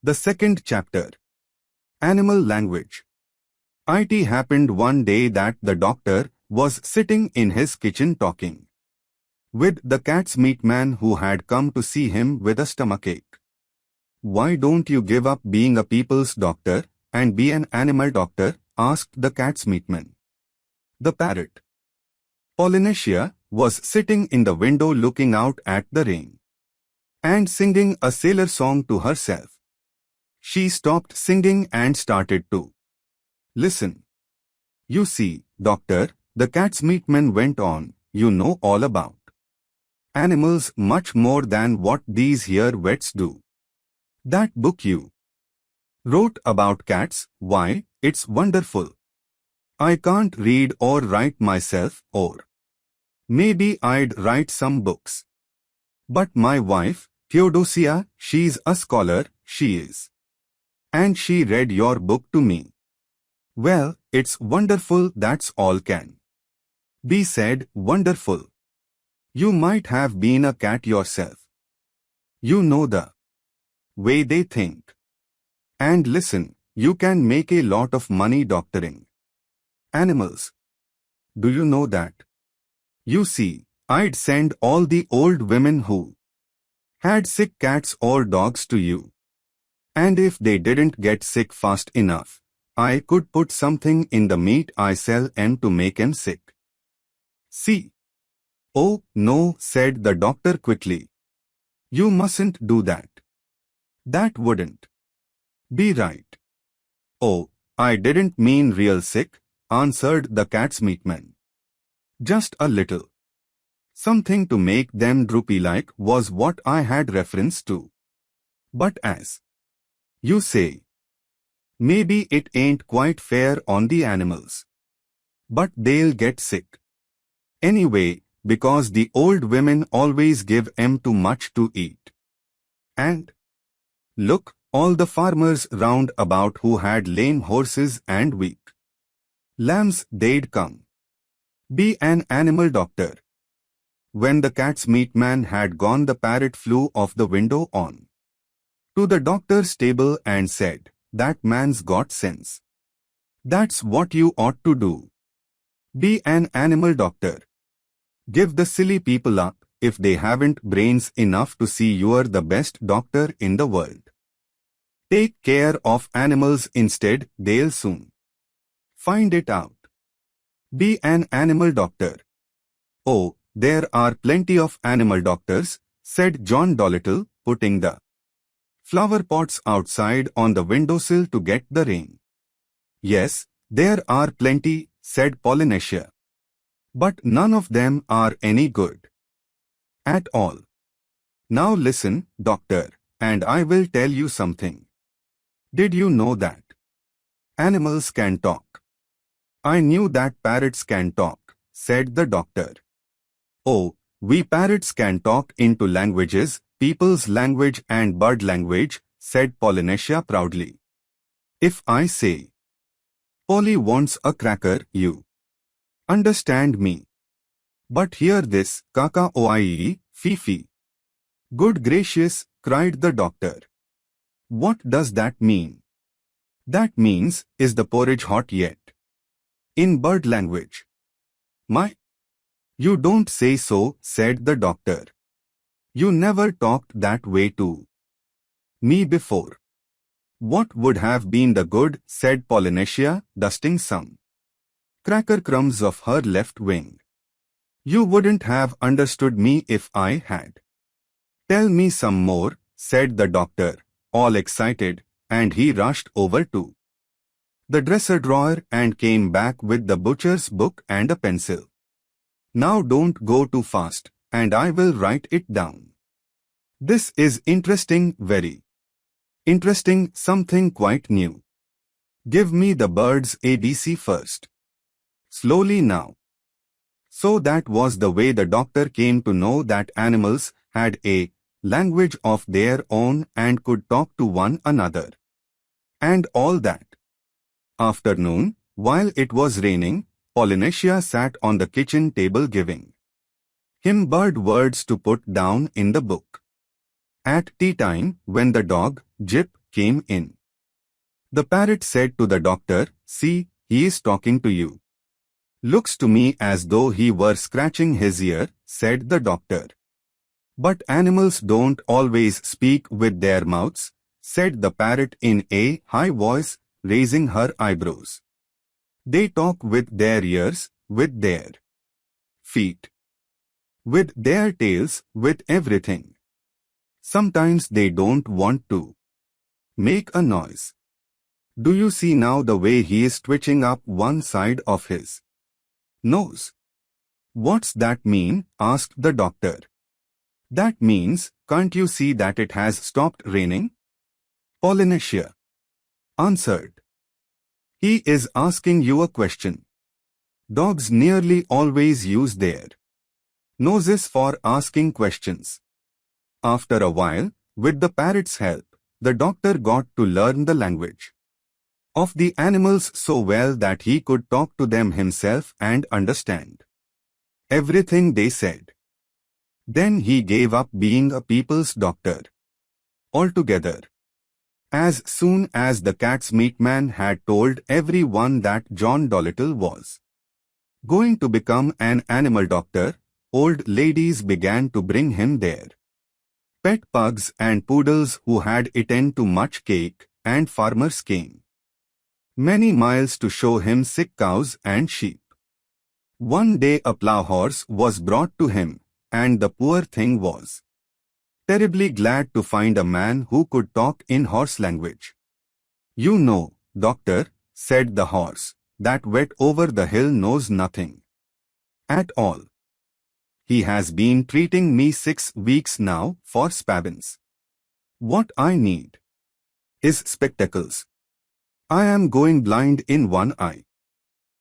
The second chapter. Animal language. It happened one day that the doctor was sitting in his kitchen talking with the cat's meat man who had come to see him with a stomachache. "Why don't you give up being a people's doctor and be an animal doctor?" asked the cat's meat man. The parrot. Polynesia was sitting in the window looking out at the rain and singing a sailor song to herself. She stopped singing and started to listen. "You see, doctor," the cat's meat man went on, "you know all about animals much more than what these here vets do. That book you wrote about cats, why, it's wonderful. I can't read or write myself, or maybe I'd write some books. But my wife, Theodosia, she's a scholar, she is. And she read your book to me. Well, it's wonderful, that's all can be said, wonderful. You might have been a cat yourself. You know the way they think. And listen, you can make a lot of money doctoring animals. Do you know that? You see, I'd send all the old women who had sick cats or dogs to you. And if they didn't get sick fast enough, I could put something in the meat I sell and to make 'em sick. See? Oh, no, said the doctor quickly. You mustn't do that. That wouldn't be right. Oh, I didn't mean real sick, answered the cat's meat man. Just a little. Something to make them droopy like was what I had reference to. But as you say, maybe it ain't quite fair on the animals. But they'll get sick anyway, because the old women always give 'em too much to eat. And look, all the farmers round about who had lame horses and weak lambs, they'd come be an animal doctor. When the cat's meat man had gone, the parrot flew off the window on to the doctor's table and said, "That man's got sense. That's what you ought to do. Be an animal doctor. Give the silly people up if they haven't brains enough to see you're the best doctor in the world. Take care of animals instead, they'll soon find it out. Be an animal doctor." "Oh, there are plenty of animal doctors," said John Dolittle, putting the flower pots outside on the windowsill to get the rain. "Yes, there are plenty," said Polynesia. "But none of them are any good at all. Now listen, doctor, and I will tell you something. Did you know that animals can talk?" "I knew that parrots can talk," said the doctor. "Oh, we parrots can talk into languages, people's language and bird language," said Polynesia proudly. "If I say, Polly wants a cracker, you understand me. But hear this, kaka-oie, Fifi." "Good gracious," cried the doctor. "What does that mean?" "That means, is the porridge hot yet?" in bird language. "My, you don't say so," said the doctor. "You never talked that way to me before." "What would have been the good?" said Polynesia, dusting some cracker crumbs of her left wing. "You wouldn't have understood me if I had." "Tell me some more," said the doctor, all excited, and he rushed over to the dresser drawer and came back with the butcher's book and a pencil. "Now don't go too fast, and I will write it down. This is interesting, very interesting, something quite new. Give me the bird's ABC first. Slowly now." So that was the way the doctor came to know that animals had a language of their own and could talk to one another. And all that afternoon, while it was raining, Polynesia sat on the kitchen table giving him bird words to put down in the book. At tea time, when the dog, Jip, came in. The parrot said to the doctor, "See, he is talking to you." "Looks to me as though he were scratching his ear," said the doctor. "But animals don't always speak with their mouths," said the parrot in a high voice, raising her eyebrows. "They talk with their ears, with their feet, with their tails, with everything. Sometimes they don't want to make a noise. Do you see now the way he is twitching up one side of his nose?" "What's that mean?" asked the doctor. "That means, can't you see that it has stopped raining?" Polynesia answered. "He is asking you a question. Dogs nearly always use their noses for asking questions." After a while, with the parrot's help, the doctor got to learn the language of the animals so well that he could talk to them himself and understand everything they said. Then he gave up being a people's doctor altogether. As soon as the cat's meat man had told everyone that John Dolittle was going to become an animal doctor, old ladies began to bring him their pet pugs and poodles who had eaten too much cake, and farmers came many miles to show him sick cows and sheep. One day a plough horse was brought to him, and the poor thing was terribly glad to find a man who could talk in horse language. "You know, doctor," said the horse, "that wet over the hill knows nothing at all. He has been treating me 6 weeks now for spavins. What I need is spectacles. I am going blind in one eye.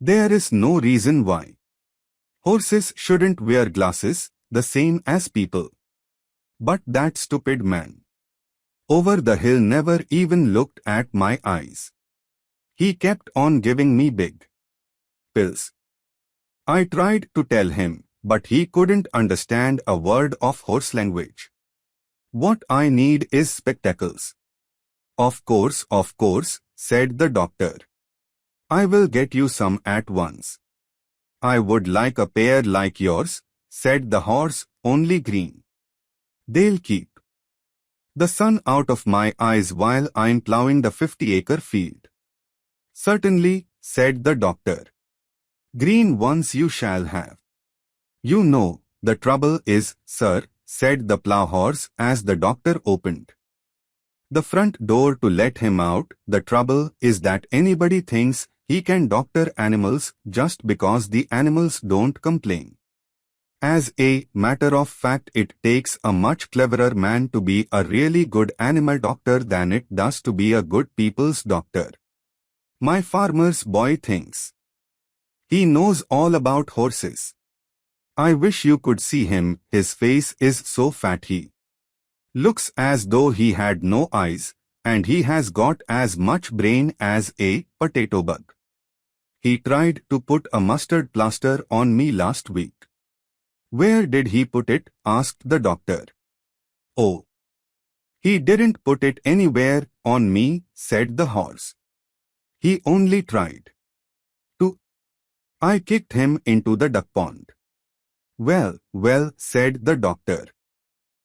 There is no reason why horses shouldn't wear glasses, the same as people. But that stupid man over the hill never even looked at my eyes. He kept on giving me big pills. I tried to tell him, but he couldn't understand a word of horse language. What I need is spectacles." Of course, said the doctor. "I will get you some at once." "I would like a pair like yours," said the horse, "only green. They'll keep the sun out of my eyes while I'm plowing the 50-acre field." "Certainly," said the doctor. "Green ones you shall have." "You know, the trouble is, sir," said the plough horse as the doctor opened the front door to let him out, "the trouble is that anybody thinks he can doctor animals just because the animals don't complain. As a matter of fact, it takes a much cleverer man to be a really good animal doctor than it does to be a good people's doctor. My farmer's boy thinks he knows all about horses. I wish you could see him, his face is so fat he looks as though he had no eyes, and he has got as much brain as a potato bug. He tried to put a mustard plaster on me last week." "Where did he put it?" asked the doctor. "Oh, he didn't put it anywhere on me," said the horse. "He only tried to. I kicked him into the duck pond." Well, said the doctor.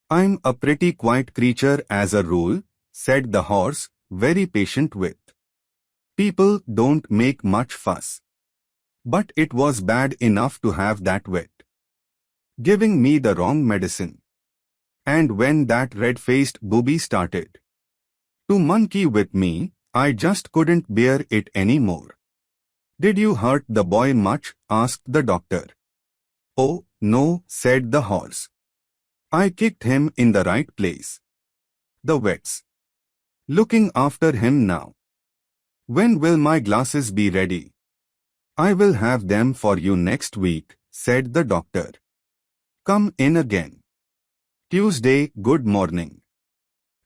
"I'm a pretty quiet creature as a rule," said the horse, very patient with people. "Don't make much fuss. But it was bad enough to have that wet giving me the wrong medicine. And when that red-faced booby started to monkey with me, I just couldn't bear it anymore." "Did you hurt the boy much?" asked the doctor. "Oh, no," said the horse. "I kicked him in the right place. The vet's looking after him now." "When will my glasses be ready?" "I will have them for you next week," said the doctor. "Come in again Tuesday. Good morning."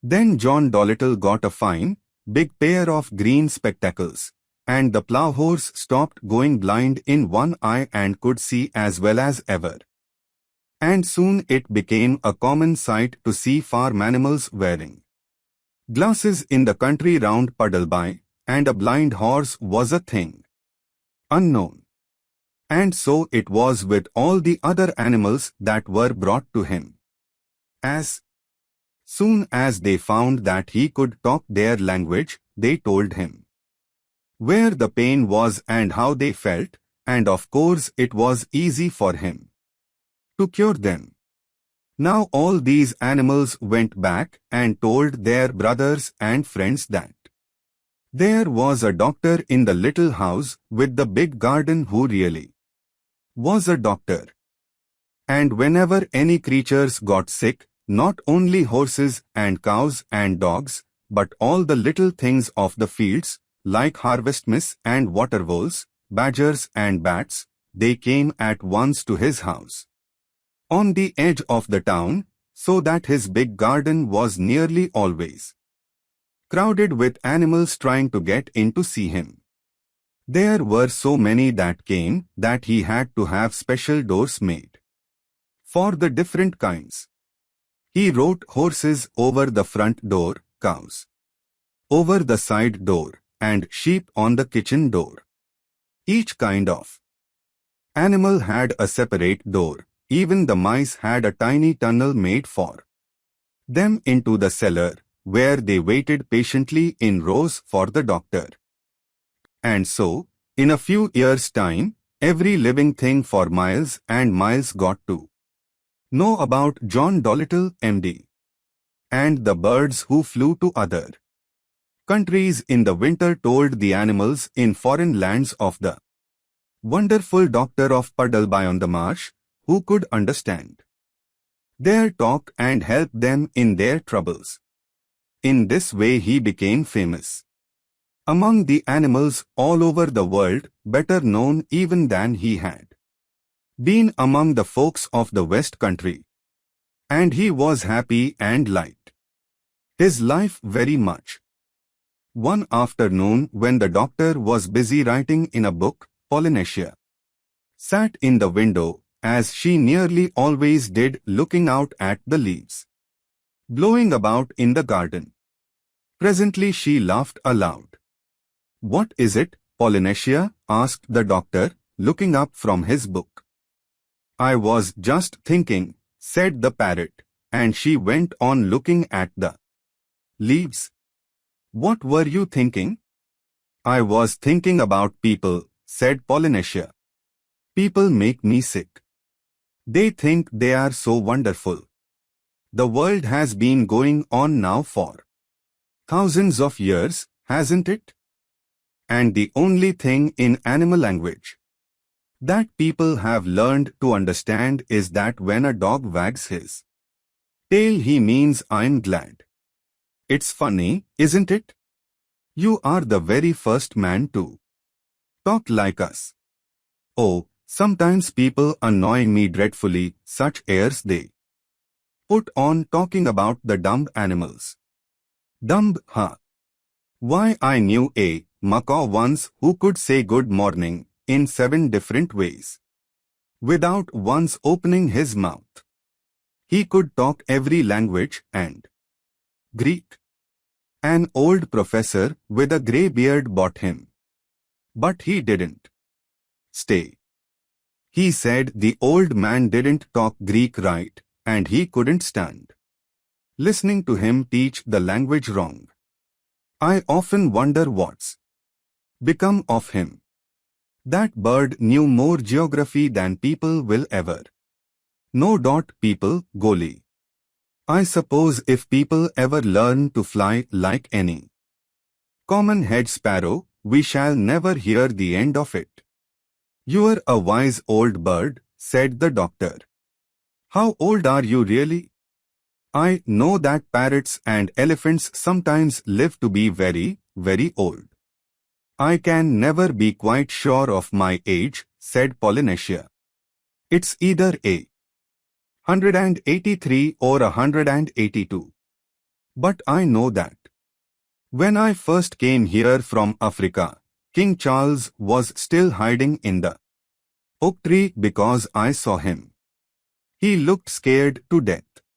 Then John Dolittle got a fine, big pair of green spectacles, and the plough horse stopped going blind in one eye and could see as well as ever. And soon it became a common sight to see farm animals wearing Glasses in the country round Puddleby, and a blind horse was a thing unknown. And so it was with all the other animals that were brought to him. As soon as they found that he could talk their language, they told him where the pain was and how they felt, and of course it was easy for him to cure them. Now all these animals went back and told their brothers and friends that there was a doctor in the little house with the big garden who really was a doctor. And whenever any creatures got sick, not only horses and cows and dogs, but all the little things of the fields, like harvest mice and water voles, badgers and bats, they came at once to his house on the edge of the town, so that his big garden was nearly always crowded with animals trying to get in to see him. There were so many that came that he had to have special doors made for the different kinds. He wrote horses over the front door, cows over the side door, and sheep on the kitchen door. Each kind of animal had a separate door. Even the mice had a tiny tunnel made for them into the cellar, where they waited patiently in rows for the doctor. And so, in a few years' time, every living thing for miles and miles got to know about John Dolittle, MD, and the birds who flew to other countries in the winter told the animals in foreign lands of the wonderful doctor of Puddleby on the marsh, who could understand their talk and help them in their troubles. In this way he became famous among the animals all over the world, better known even than he had been among the folks of the West Country. And he was happy and liked his life very much. One afternoon when the doctor was busy writing in a book, Polynesia sat in the window, as she nearly always did, looking out at the leaves blowing about in the garden. Presently she laughed aloud. "What is it, Polynesia?" asked the doctor, looking up from his book. "I was just thinking," said the parrot, and she went on looking at the leaves. "What were you thinking?" "I was thinking about people," said Polynesia. "People make me sick. They think they are so wonderful. The world has been going on now for thousands of years, hasn't it? And the only thing in animal language that people have learned to understand is that when a dog wags his tail he means I'm glad. It's funny, isn't it? You are the very first man to talk like us. Oh, sometimes people annoy me dreadfully, such airs they put on talking about the dumb animals." "Dumb, huh? Why, I knew a macaw once who could say good morning in 7 different ways without once opening his mouth. He could talk every language and Greek. An old professor with a grey beard bought him. But he didn't stay. He said the old man didn't talk Greek right, and he couldn't stand listening to him teach the language wrong. I often wonder what's become of him. That bird knew more geography than people will ever know. People, golly. I suppose if people ever learn to fly like any common hedge sparrow, we shall never hear the end of it." "You're a wise old bird," said the doctor. "How old are you really?" "I know that parrots and elephants sometimes live to be very, very old. I can never be quite sure of my age," said Polynesia. "It's either 183 or 182. But I know that when I first came here from Africa, King Charles was still hiding in the oak tree because I saw him. He looked scared to death.